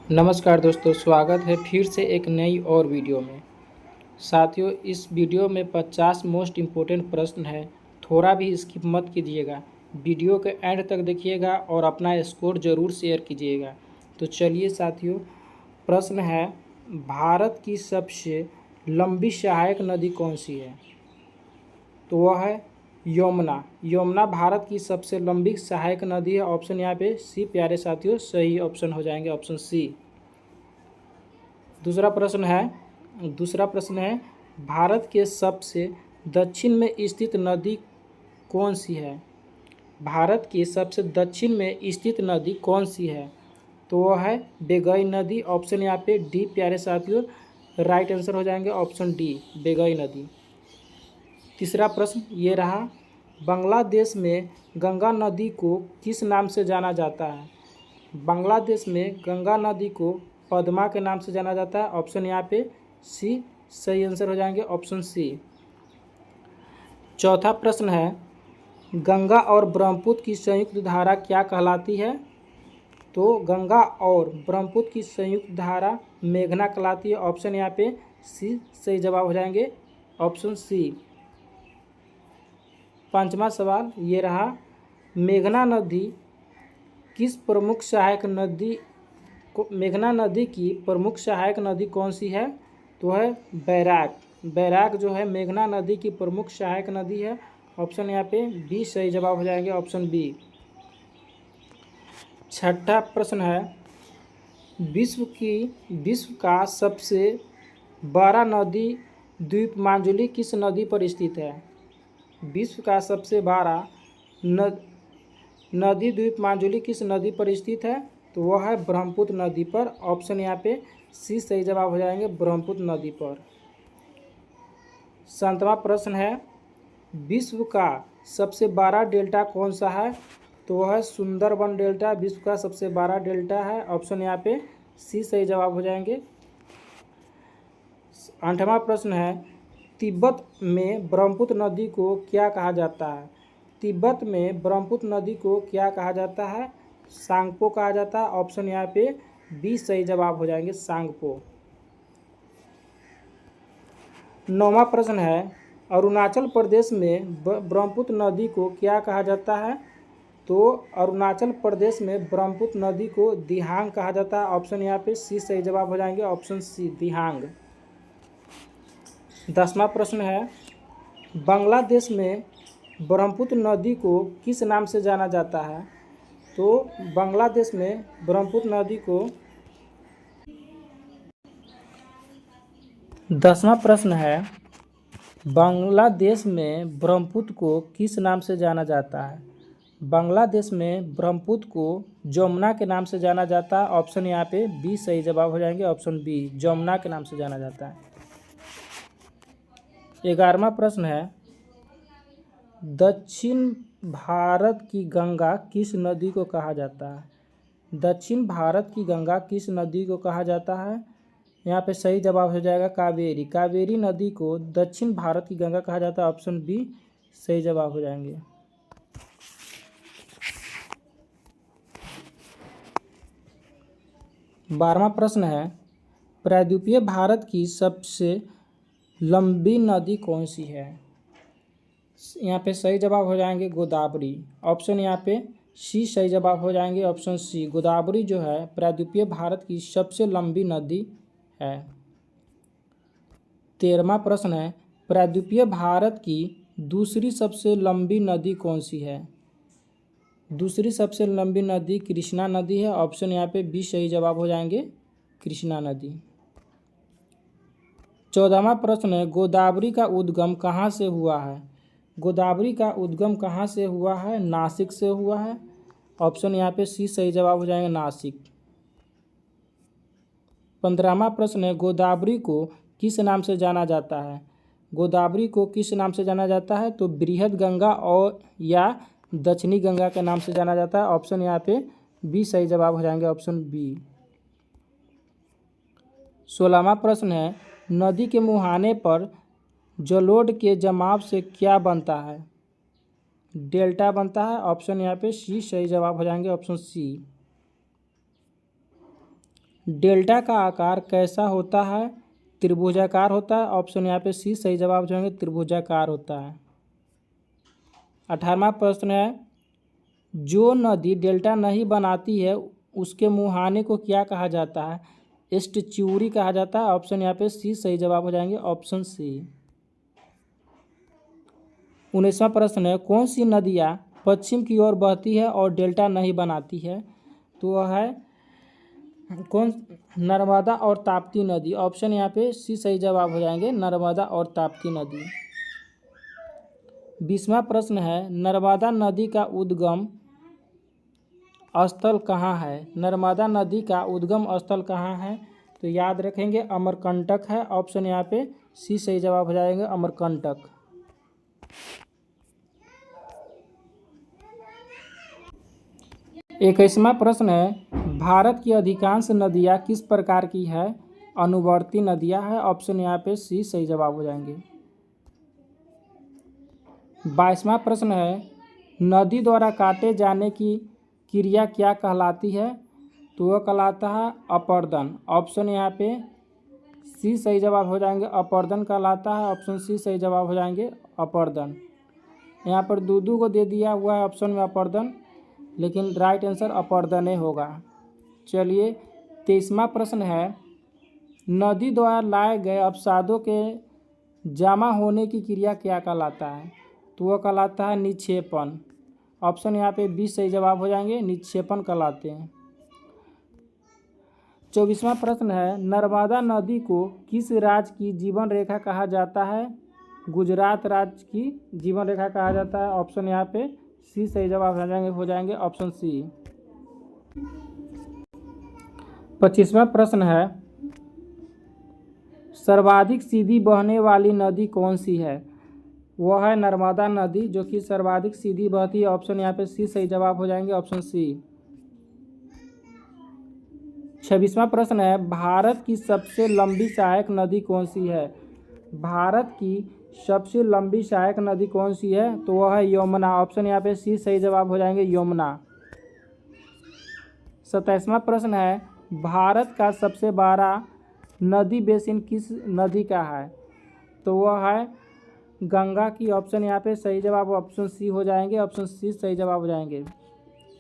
नमस्कार दोस्तों, स्वागत है फिर से एक नई और वीडियो में। साथियों, इस वीडियो में 50 मोस्ट इम्पोर्टेंट प्रश्न है। थोड़ा भी स्किप मत कीजिएगा, वीडियो के एंड तक देखिएगा और अपना स्कोर ज़रूर शेयर कीजिएगा। तो चलिए साथियों, प्रश्न है, भारत की सबसे लंबी सहायक नदी कौन सी है? तो वह है यमुना। यमुना भारत की सबसे लंबी सहायक नदी है। ऑप्शन यहाँ पे सी प्यारे साथियों सही ऑप्शन हो जाएंगे, ऑप्शन सी। दूसरा प्रश्न है भारत के सबसे दक्षिण में स्थित नदी कौन सी है? भारत की सबसे दक्षिण में स्थित नदी कौन सी है? तो वह है बेगई नदी। ऑप्शन यहाँ पे डी प्यारे साथियों राइट आंसर हो जाएंगे, ऑप्शन डी बेगई नदी। तीसरा प्रश्न ये रहा, बांग्लादेश में गंगा नदी को किस नाम से जाना जाता है? बांग्लादेश में गंगा नदी को पद्मा के नाम से जाना जाता है। ऑप्शन यहाँ पे सी सही आंसर हो जाएंगे, ऑप्शन सी। चौथा प्रश्न है, गंगा और ब्रह्मपुत्र की संयुक्त धारा क्या कहलाती है? तो गंगा और ब्रह्मपुत्र की संयुक्त धारा मेघना कहलाती है। ऑप्शन यहाँ पे सी सही जवाब हो जाएंगे, ऑप्शन सी। पांचवा सवाल ये रहा, मेघना नदी की प्रमुख सहायक नदी कौन सी है? तो है बैराक। बैराक जो है मेघना नदी की प्रमुख सहायक नदी है। ऑप्शन यहाँ पे बी सही जवाब हो जाएंगे, ऑप्शन बी। छठा प्रश्न है, विश्व का सबसे बड़ा नदी द्वीपमांजुली किस नदी पर स्थित है? विश्व का सबसे बड़ा नदी द्वीपमांजुली किस नदी पर स्थित है? तो वह है ब्रह्मपुत्र नदी पर। ऑप्शन यहाँ पे सी सही जवाब हो जाएंगे, ब्रह्मपुत्र नदी पर। सातवां प्रश्न है, विश्व का सबसे बड़ा डेल्टा कौन सा है? तो वह है सुंदरबन डेल्टा विश्व का सबसे बड़ा डेल्टा है। ऑप्शन यहाँ पे सी सही जवाब हो जाएंगे। आठवां प्रश्न है, तिब्बत में ब्रह्मपुत्र नदी को क्या कहा जाता है? तिब्बत में ब्रह्मपुत्र नदी को क्या कहा जाता है? सांगपो कहा जाता है। ऑप्शन यहाँ पे बी सही जवाब हो जाएंगे, सांगपो। नौवां प्रश्न है, अरुणाचल प्रदेश में ब्रह्मपुत्र नदी को क्या कहा जाता है? तो अरुणाचल प्रदेश में ब्रह्मपुत्र नदी को दिहांग कहा जाता है। ऑप्शन यहाँ पे सी सही जवाब हो जाएंगे, ऑप्शन सी दिहांग। 10वां प्रश्न है, बांग्लादेश में ब्रह्मपुत्र नदी को किस नाम से जाना जाता है? तो बांग्लादेश में ब्रह्मपुत्र नदी को 10वां प्रश्न है, बांग्लादेश में ब्रह्मपुत्र को किस नाम से जाना जाता है? बांग्लादेश में ब्रह्मपुत्र को जमुना के नाम से जाना जाता है। ऑप्शन यहाँ पे बी सही जवाब हो जाएंगे, ऑप्शन बी जमुना के नाम से जाना जाता है। 11वां प्रश्न है, दक्षिण भारत की गंगा किस नदी को कहा जाता है? दक्षिण भारत की गंगा किस नदी को कहा जाता है? यहाँ पे सही जवाब हो जाएगा कावेरी। कावेरी नदी को दक्षिण भारत की गंगा कहा जाता है। ऑप्शन बी सही जवाब हो जाएंगे। 12वां प्रश्न है, प्रायद्वीपीय भारत की सबसे लंबी नदी कौन सी है? यहाँ पे सही जवाब हो जाएंगे गोदावरी। ऑप्शन यहाँ पे सी सही जवाब हो जाएंगे, ऑप्शन सी गोदावरी जो है प्रायद्वीपीय भारत की सबसे लंबी नदी है। 13वां प्रश्न है, प्रायद्वीपीय भारत की दूसरी सबसे लंबी नदी कौन सी है? दूसरी सबसे लंबी नदी कृष्णा नदी है। ऑप्शन यहाँ पे बी सही जवाब हो जाएंगे, कृष्णा नदी। 14वां प्रश्न है, गोदावरी का उद्गम कहाँ से हुआ है? गोदावरी का उद्गम कहाँ से हुआ है? नासिक से हुआ है। ऑप्शन यहाँ पे सी सही जवाब हो जाएंगे, नासिक। 15वां प्रश्न है, गोदावरी को किस नाम से जाना जाता है? गोदावरी को किस नाम से जाना जाता है? तो बृहद गंगा और या दक्षिणी गंगा के नाम से जाना जाता है। ऑप्शन यहाँ पे बी सही जवाब हो जाएंगे, ऑप्शन बी। 16वां प्रश्न है, नदी के मुहाने पर जलोढ़ के जमाव से क्या बनता है? डेल्टा बनता है। ऑप्शन यहाँ पे सी सही जवाब हो जाएंगे, ऑप्शन सी। डेल्टा का आकार कैसा होता है? त्रिभुजाकार होता है। ऑप्शन यहाँ पे सी सही जवाब हो जाएंगे, त्रिभुजाकार होता है। 18वां प्रश्न है, जो नदी डेल्टा नहीं बनाती है उसके मुहाने को क्या कहा जाता है? एस्टच्यूरी कहा जाता है। ऑप्शन यहाँ पे सी सही जवाब हो जाएंगे, ऑप्शन सी। 19वां प्रश्न है, कौन सी नदियाँ पश्चिम की ओर बहती है और डेल्टा नहीं बनाती है? तो वह है कौन? नर्मदा और ताप्ती नदी। ऑप्शन यहाँ पे सी सही जवाब हो जाएंगे, नर्मदा और ताप्ती नदी। 20वां प्रश्न है, नर्मदा नदी का उद्गम स्थल कहाँ है? नर्मदा नदी का उद्गम स्थल कहाँ है? तो याद रखेंगे अमरकंटक है। ऑप्शन यहाँ पे सी सही जवाब हो जाएंगे, अमरकंटक। 21वां प्रश्न है, भारत की अधिकांश नदियाँ किस प्रकार की है? अनुवर्ती नदियाँ है। ऑप्शन यहाँ पे सी सही जवाब हो जाएंगे। 22वां प्रश्न है, नदी द्वारा काटे जाने की क्रिया क्या कहलाती है? तो वह कहलाता है अपरदन। ऑप्शन यहाँ पे सी सही जवाब हो जाएंगे, अपरदन कहलाता है। ऑप्शन सी सही जवाब हो जाएंगे, अपरदन। यहाँ पर दूधू को दे दिया हुआ है ऑप्शन में अपरदन, लेकिन राइट आंसर अपरदन होगा। चलिए 23वां प्रश्न है, नदी द्वारा लाए गए अपसादों के जमा होने की क्रिया क्या कहलाता है? तो वह कहलाता है निक्षेपण। ऑप्शन यहाँ पे बी सही जवाब हो जाएंगे, निक्षेपण कहलाते हैं। 24वां प्रश्न है, नर्मदा नदी को किस राज्य की जीवन रेखा कहा जाता है? गुजरात राज्य की जीवन रेखा कहा जाता है। ऑप्शन यहाँ पे सी सही जवाब हो जाएंगे, ऑप्शन सी। 25वां प्रश्न है, सर्वाधिक सीधी बहने वाली नदी कौन सी है? वह है नर्मदा नदी, जो कि सर्वाधिक सीधी बहती है। ऑप्शन यहाँ पे सी सही जवाब हो जाएंगे, ऑप्शन सी। 26वां प्रश्न है, भारत की सबसे लंबी सहायक नदी कौन सी है? भारत की सबसे लंबी सहायक नदी कौन सी है? तो वह है यमुना। ऑप्शन यहाँ पे सी सही जवाब हो जाएंगे, यमुना। 27वां प्रश्न है, भारत का सबसे बड़ा नदी बेसिन किस नदी का है? तो वह है गंगा की। ऑप्शन यहाँ पे सही जवाब ऑप्शन सी हो जाएंगे, ऑप्शन सी सही जवाब हो जाएंगे।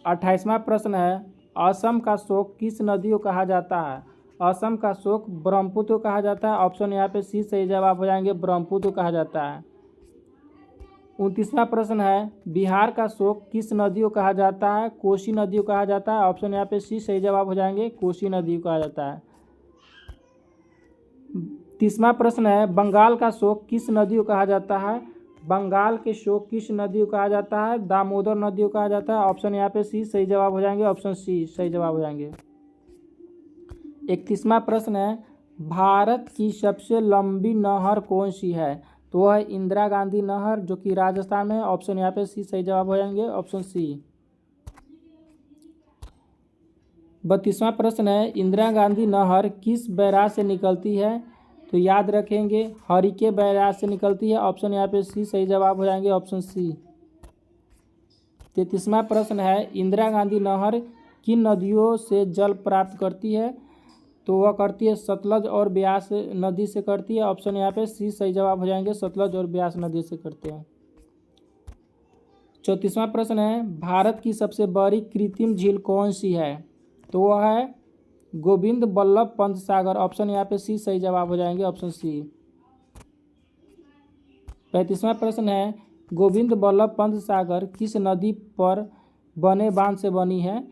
28वां प्रश्न है, असम का शोक किस नदी को कहा जाता है? असम का शोक ब्रह्मपुत्र को कहा जाता है। ऑप्शन यहाँ पे सी सही जवाब हो जाएंगे, ब्रह्मपुत्र को कहा जाता है। 29वां प्रश्न है, बिहार का शोक किस नदी को कहा जाता है? कोसी नदी को कहा जाता है। ऑप्शन यहाँ पे सी सही जवाब हो जाएंगे, कोसी नदी को कहा जाता है। 30वां प्रश्न है, बंगाल का शोक किस नदी को कहा जाता है? बंगाल के शोक किस नदी को कहा जाता है? दामोदर नदी को कहा जाता है। ऑप्शन यहाँ पे सी सही जवाब हो जाएंगे, ऑप्शन सी सही जवाब हो जाएंगे। 31वां प्रश्न है, भारत की सबसे लंबी नहर कौन सी है? तो वह है इंदिरा गांधी नहर, जो कि राजस्थान में है। ऑप्शन यहाँ पे सी सही जवाब हो जाएंगे, ऑप्शन सी। 32वां प्रश्न है, इंदिरा गांधी नहर किस बैराज से निकलती है? तो याद रखेंगे हरिके बैराज से निकलती है। ऑप्शन यहाँ पे सी सही जवाब हो जाएंगे, ऑप्शन सी। 33वां प्रश्न है, इंदिरा गांधी नहर किन नदियों से जल प्राप्त करती है? तो वह करती है सतलज और ब्यास नदी से करती है। ऑप्शन यहाँ पे सी सही जवाब हो जाएंगे, सतलज और ब्यास नदी से करते हैं। 34वां प्रश्न है, भारत की सबसे बड़ी कृत्रिम झील कौन सी है? तो वह है गोविंद बल्लभ पंत सागर। ऑप्शन यहाँ पे सी सही जवाब हो जाएंगे, ऑप्शन सी। 35वां प्रश्न है, गोविंद बल्लभ पंत सागर किस नदी पर बने बांध से बनी है?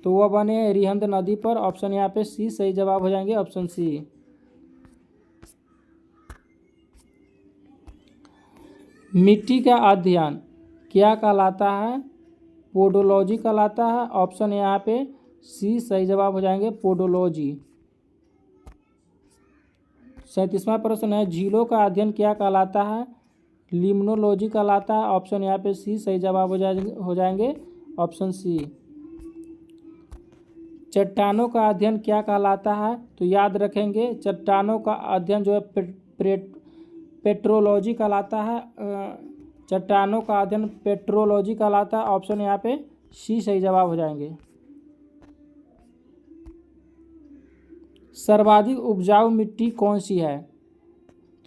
तो वह बने हैं रिहंद नदी पर। ऑप्शन यहाँ पे सी सही जवाब हो जाएंगे, ऑप्शन सी। मिट्टी का अध्ययन क्या कहलाता है? पोडोलॉजी कहलाता है। ऑप्शन यहाँ पे सी सही जवाब हो जाएंगे, पोडोलॉजी। 37वां प्रश्न है, झीलों का अध्ययन क्या कहलाता है? लिम्नोलॉजी कहलाता है। ऑप्शन यहाँ पे सी सही जवाब हो जाएंगे, ऑप्शन सी। चट्टानों का अध्ययन क्या कहलाता है? तो याद रखेंगे चट्टानों का अध्ययन जो है पेट्रोलॉजी कहलाता है। चट्टानों का अध्ययन पेट्रोलॉजी कहलाता है। ऑप्शन यहाँ पे सी सही जवाब हो जाएंगे। सर्वाधिक उपजाऊ मिट्टी कौन सी है?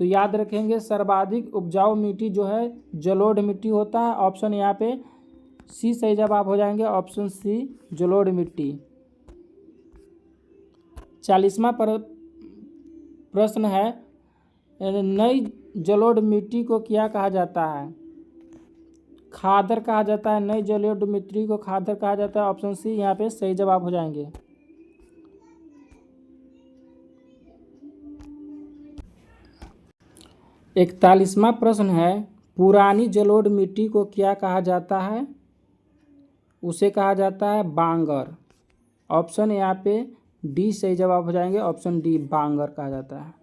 तो याद रखेंगे सर्वाधिक उपजाऊ मिट्टी जो है जलोढ़ मिट्टी होता है। ऑप्शन यहाँ पे सी सही जवाब हो जाएंगे, ऑप्शन सी जलोढ़ मिट्टी। 40वां प्रश्न है, नई जलोढ़ मिट्टी को क्या कहा जाता है? खादर कहा जाता है। नई जलोढ़ मिट्टी को खादर कहा जाता है। ऑप्शन सी यहाँ पे सही जवाब हो जाएंगे। 41वां प्रश्न है, पुरानी जलोढ़ मिट्टी को क्या कहा जाता है? उसे कहा जाता है बांगर। ऑप्शन यहाँ पे डी सही जवाब हो जाएंगे, ऑप्शन डी बांगर कहा जाता है।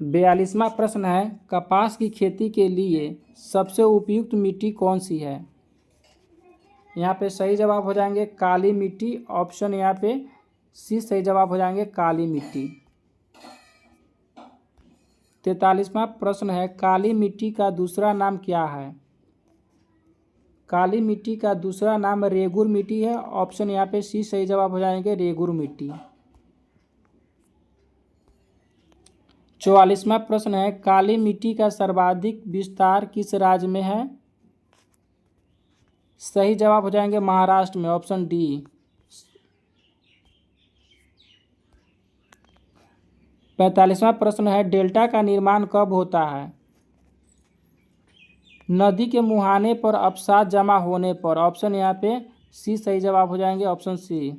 42वां प्रश्न है, कपास की खेती के लिए सबसे उपयुक्त मिट्टी कौन सी है? यहाँ पे सही जवाब हो जाएंगे काली मिट्टी। ऑप्शन यहाँ पे सी सही जवाब हो जाएंगे काली मिट्टी। 43वां प्रश्न है, काली मिट्टी का दूसरा नाम क्या है? काली मिट्टी का दूसरा नाम रेगुर मिट्टी है। ऑप्शन यहाँ पे सी सही जवाब हो जाएंगे रेगुर मिट्टी। 44वां प्रश्न है, काली मिट्टी का सर्वाधिक विस्तार किस राज्य में है? सही जवाब हो जाएंगे महाराष्ट्र में, ऑप्शन डी। 45वां प्रश्न है, डेल्टा का निर्माण कब होता है? नदी के मुहाने पर अवसाद जमा होने पर। ऑप्शन यहाँ पे सी सही जवाब हो जाएंगे, ऑप्शन सी।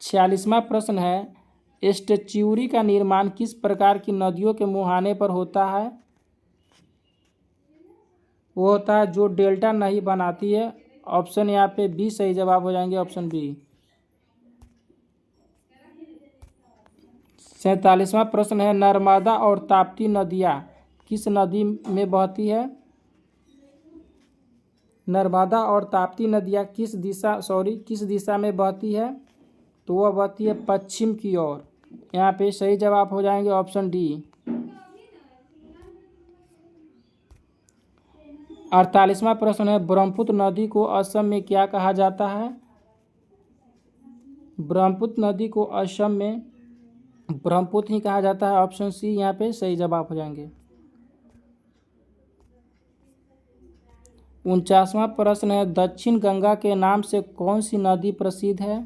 46वां प्रश्न है, एस्टुअरी का निर्माण किस प्रकार की नदियों के मुहाने पर होता है? वो होता है जो डेल्टा नहीं बनाती है। ऑप्शन यहाँ पे बी सही जवाब हो जाएंगे, ऑप्शन बी। 47वां प्रश्न है, नर्मदा और ताप्ती नदियाँ किस नदी में बहती है? नर्मदा और ताप्ती नदियाँ किस दिशा में बहती है? तो वह बहती है पश्चिम की ओर। यहाँ पे सही जवाब हो जाएंगे, ऑप्शन डी। 48वां प्रश्न है, ब्रह्मपुत्र नदी को असम में क्या कहा जाता है? ब्रह्मपुत्र नदी को असम में ब्रह्मपुत्र ही कहा जाता है। ऑप्शन सी यहाँ पे सही जवाब हो जाएंगे। 49वां प्रश्न है, दक्षिण गंगा के नाम से कौन सी नदी प्रसिद्ध है?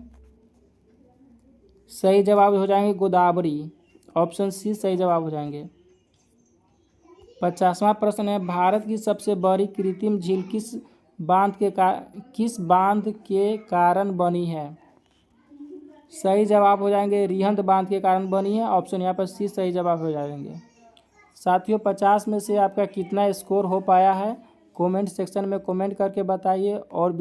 सही जवाब हो जाएंगे गोदावरी। ऑप्शन सी सही जवाब हो जाएंगे। 50वां प्रश्न है, भारत की सबसे बड़ी कृत्रिम झील किस बांध के कारण बनी है? सही जवाब हो जाएंगे रिहंद बांध के कारण बनी है। ऑप्शन यहाँ पर सी सही जवाब हो जाएंगे। साथियों, 50 में से आपका कितना स्कोर हो पाया है? कमेंट सेक्शन में कमेंट करके बताइए और